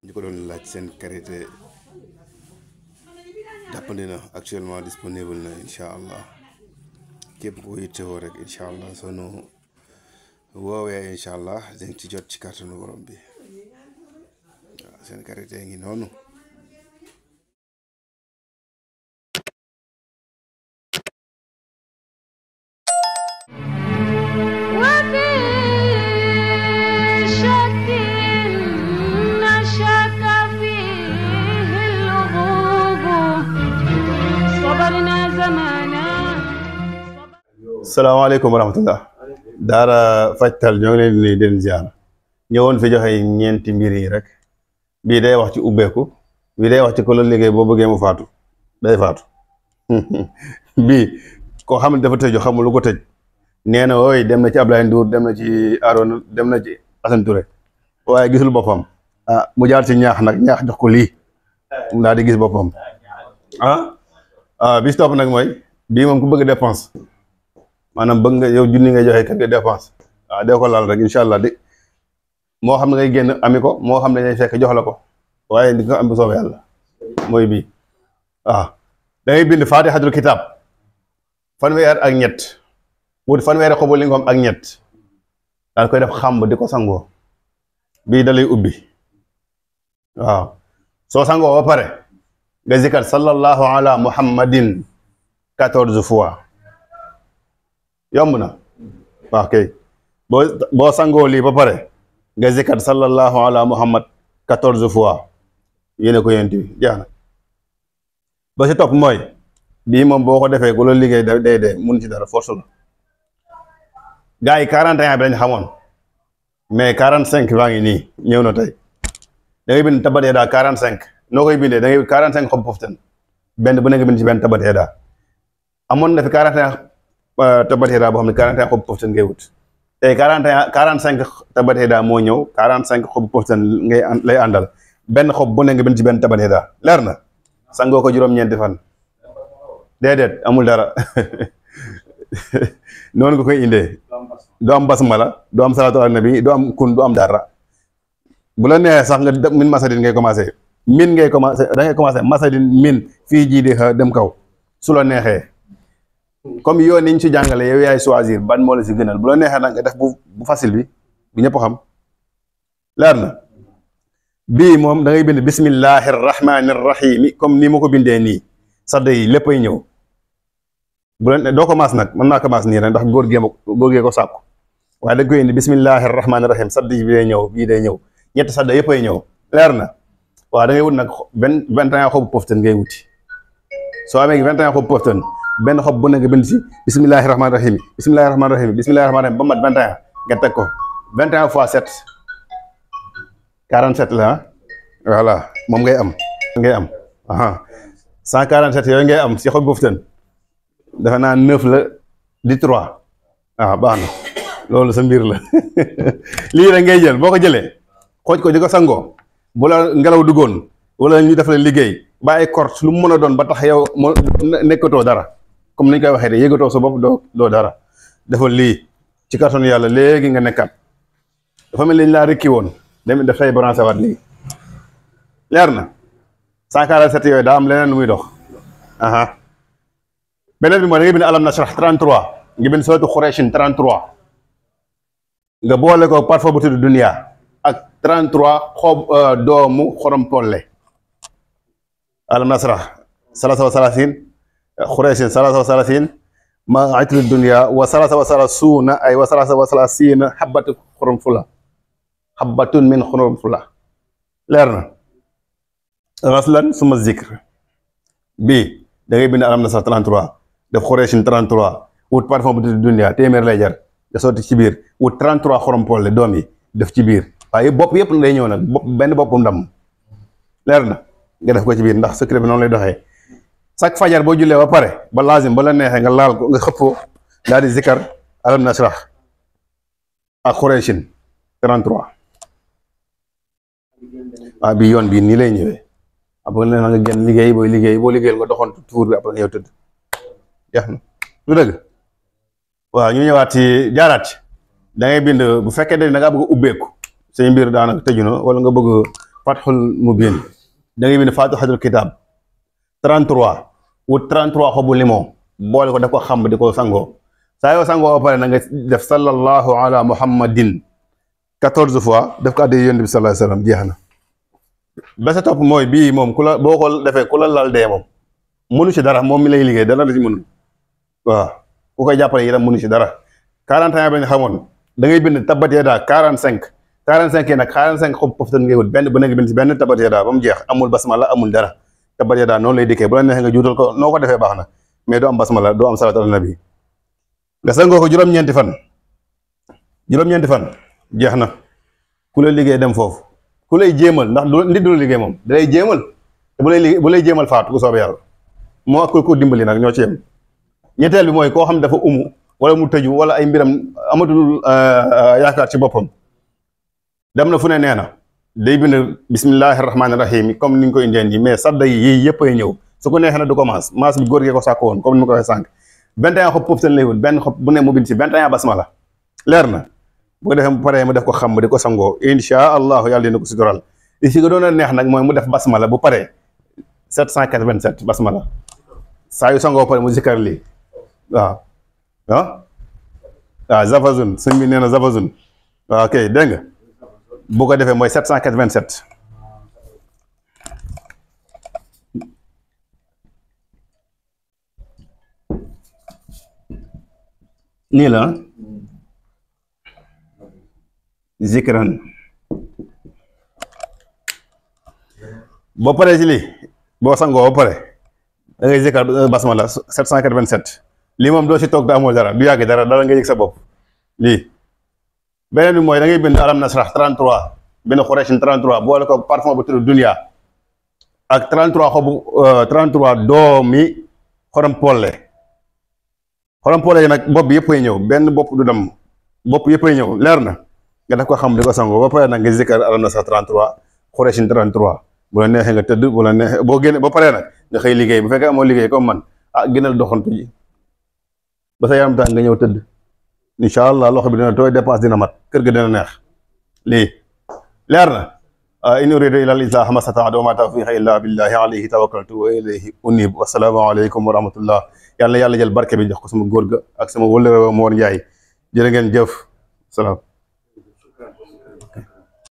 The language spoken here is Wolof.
ñu ko doon laaj seen karité jàppandi na actuellement disponible na incha allah képp ko yittewoo rek incha allah soo nu woowee incha allah dañ ci jot ci kàttanu borom bi waaw seen karité ngi noonu. salaamaaleykum wa rahmatullah daara fajtal ñoo ngi leen di nuyu den ziar ñëwoon fi joxe ñeenti mbir yi rek bii day wax ci ubbeeku bii day wax ci ko la liggéey boo bëggee mu faatu day faatu bii koo xam ne dafa tëju xamul lu ko tëj nee na ooy dem na ci Ablaye Ndour dem na ci Arona dem na ci Assane Touré waaye gisul boppam mu jaar ci ñaax nag ñaax jox ko lii mu daal di gis boppam bis topp nag mooy bii moom ku bëgg dépense maanaam bëgg nga yow junni ngay joxe kër ga dépense waaw dee ko laal rek incha allah di moo xam ne ngay génn ami ko moo xam ne ngay fekk jox la ko waaye di nga am bu soobee yàlla mooy bii waaw da ngay bind faatixatul kitaab fanweer ak ñett wut fanweeri xobu lingom ak ñett daal koy def xàmb di ko sangoo bii da lay ubbi waaw soo sangoo ba pare nga zikar sallallahu ala muhammadin 14 fois yomb na waaw kay boo sangoo lii ba pare nga zikar sallallahu ala muhammad 14 fois yéene ko yéen bi jeex na ba si topp mooy bii moom boo ko defee ku la liggéey day dee mun ci dara force la gars yi 41 bi lañ xamoon mais 45 baa ngi nii ñëw na tey da ngay bind tabat yadaa 45 noo koy bindee da ngay 45 xob poftan benn bu ne nga bind ci benn tabat yadaa amoon na fi 41 tabat yadaa boo xam ne 41 xob poftan ngay wut tey 45 tabat yadaa moo ñëw 45 xob poftan ngay lay àndal benn xob bu ne nga bind ci benn tabat yadaa leer na sangoo ko juróom-ñeenti fan déedéet amul dara noonu nga koy indee du am basmala du am salaatu ala nabi du am kun du am dara bu la neexee sax nga min masadin ngay commencé min ngay commencé da ngay commencé masadin min fii jii di dem kaw su la neexee comme yoon niñ ci jàngale yow yaay choisir ban moo la si gënal bu la neexee nag nga def bu facile bi bu ñëpp xam leer na bii moom da ngay bind bismillahi rahmani rahimi comme ni ma ko bindee nii sadda yi léppay ñëw bu la doo commencé nag mën naa commencé nii rek ndax góor gee ko sàkku waaye da nga koy indi bismillahi rahmani rahim sadda yi bi day ñëw bii day ñëw ñetti sadda yëppay ñëw leer na waaw da ngay wut nag 21 xobu poftan ngay wuti soo amee 21 xobu poftan benn xob bu ne nga bind si bismillahi rahmani rahim bismillahi rahmani rahim bismillahi rahmani rahim ba mat 21 nga teg ko 21 fois 7 47 la voilà moom ngay am 147 yooyu ngay am si xob poftan dafa naa 9 la di 3 waaw baax na loolu sa mbir la lii rek ngay jël boo ko jëlee xooj ko di ko sangoo bu la ngelaw duggoon wala ñu def la liggéey ba ay kort lu mu mën a doon ba tax yow moo nekkatoo dara comme ni ñu koy waxee de yëgatoo sa bopp doo dara defal lii ci carton yàlla léegi nga nekkaat dafa mel ni laa rekki woon dafay branché waat lii leer na 147 yooyu daa am leneen lu muy dox beneen bi mooy da nga bind alam nashrah 33 nga bind suratu Qurayshin 33 nga boole ko parfois bu tudd dunia ak 33 xob doomu xorom polle alam nasrah 33 Qurayshin 33 ma atlu dunia wa 33 ay wa 33 habatu xorom fula habbatun min xorom fula leer na raslan suma zikr bii da ngay bind alam nasrah 33 def Qurayshin 33 wut parfum bu tudd dunia téeméer lay jar nga sotti ci biir wut 33 xorom polle doom yi def ci biir waaye bopp yëpp lay ñëw nag benn boppum ndam leer na nga def ko ci biir ndax secret bi noonu lay doxee chaque fajar boo jullee ba pare ba lazim ba la neexee nga laal ko nga xëppoo daal di zikar alam nasrah ak Qurayshin 33 waaw bii yoon bii nii lay ñëwee après nee na nga génn liggéey boo liggéeyal nga doxoon tuur bi après nga yow tëdd jeex na lu dëgg waaw ñu ñëwaat ci jaaraat ci da ngay bind bu fekkee da nga bëgg ubbeeku say mbir daanaka tëju na wala nga bëgg Fathul Mubin da ngay bind Fatihatul Kitab 33 wut 33 xobu limon boole ko daf ko xam di ko sangoo saa yoo sangoo ba pare na nga def sallallahu ala muhammadin 14 fois def ko addi yonent bi sallallahu alayhi wasallam jeex na. ba sa topp mooy bii moom ku la boo ko defee ku la lal dee moom mënu ci dara moom mi lay liggéey dara la ci mënul waaw ku koy jàppale itam mënu ci dara 41 ba nga xamoon da ngay bind tabbat yadaa 45 45 yi nag 45 xob poftan ngay wut benn bu nekk bind ci benn tabbat yadaa ba mu jeex amul basmala amul dara tabbat yadaa noonu lay dikkee bu la neexee nga juutal ko noo ko defee baax na mais doo am basmala doo am salaatu ala nabi nga sangoo ko juróom-ñeenti fan jeex na ku lay liggéey dem foofu ku lay jéemal ndax nit du la liggéey moom da lay jéemal te bu lay jéemal faatu ku soobee yàlla moo ak ko dimbali nag ñoo ci yem. ñetteel bi mooy koo xam dafa wala mu tëju wala ay mbiram amatul yaakaar ci boppam dem na fu ne nee na day bind bismillahi rahmaani rahim comme ni ñu ko indeen yi mais sadda yi yëpp ay ñëw su ko neexee na du ko maas bi góor gee ko sàkk woon comme ni ma ko waxee sànq 21 xob poof seen lay wut benn xob bu ne mu bind si 21 basmala leer na bu ko defee mu paree mu def ko xam di ko sangoo insha allahu yàlla dina ko sutural li si nga doon a neex nag mooy mu def basmala bu paree 787 basmala saa yu sangoo pare mu zikkar lii waaw Zafazun sëñ bi nee na Zafazun waaw ok dégg nga bu ko defee mooy 787 nii la zikran boo paree ci lii boo sangoo ba pare da ngay zikkar basmala 787 lii moom doo si toog da amoo dara du yàgg dara nga yëg sa bopp lii beneen bi mooy da ngay bind alam nasrah 33 bind Qurayshin 33 boole ko parfum bu tudd dunya ak 33 xobu 33 doomi xorom polle yi nag bopp bi yëpp ay ñëw benn bopp du dem bopp yëpp ay ñëw leer na nga def ko xam di ko sangoo ba pare nag nga zikkar alam nasrah 33 Qurayshin 33 bu la neexee nga tëdd bu la neexee boo génne ba pare nag nga xëy liggéey bu fekkee amoo liggéey comme man gënal doxantu ji ba sa yaram tàng nga ñëw tëdd incha allah loxo bi dina tooy dépense dina mat kër ga dina neex lii leer na in uridu illa al-islaaha ma stata'tu wa ma tawfiqi illa billahi alayhi tawakkaltu wa ilayhi unib wassalaamu aleykum wa rahmatullah yàlla jël barke bi jox ko sama góor ga ak sama wëllëre Mor Njaay jërë ngeen jëf salaam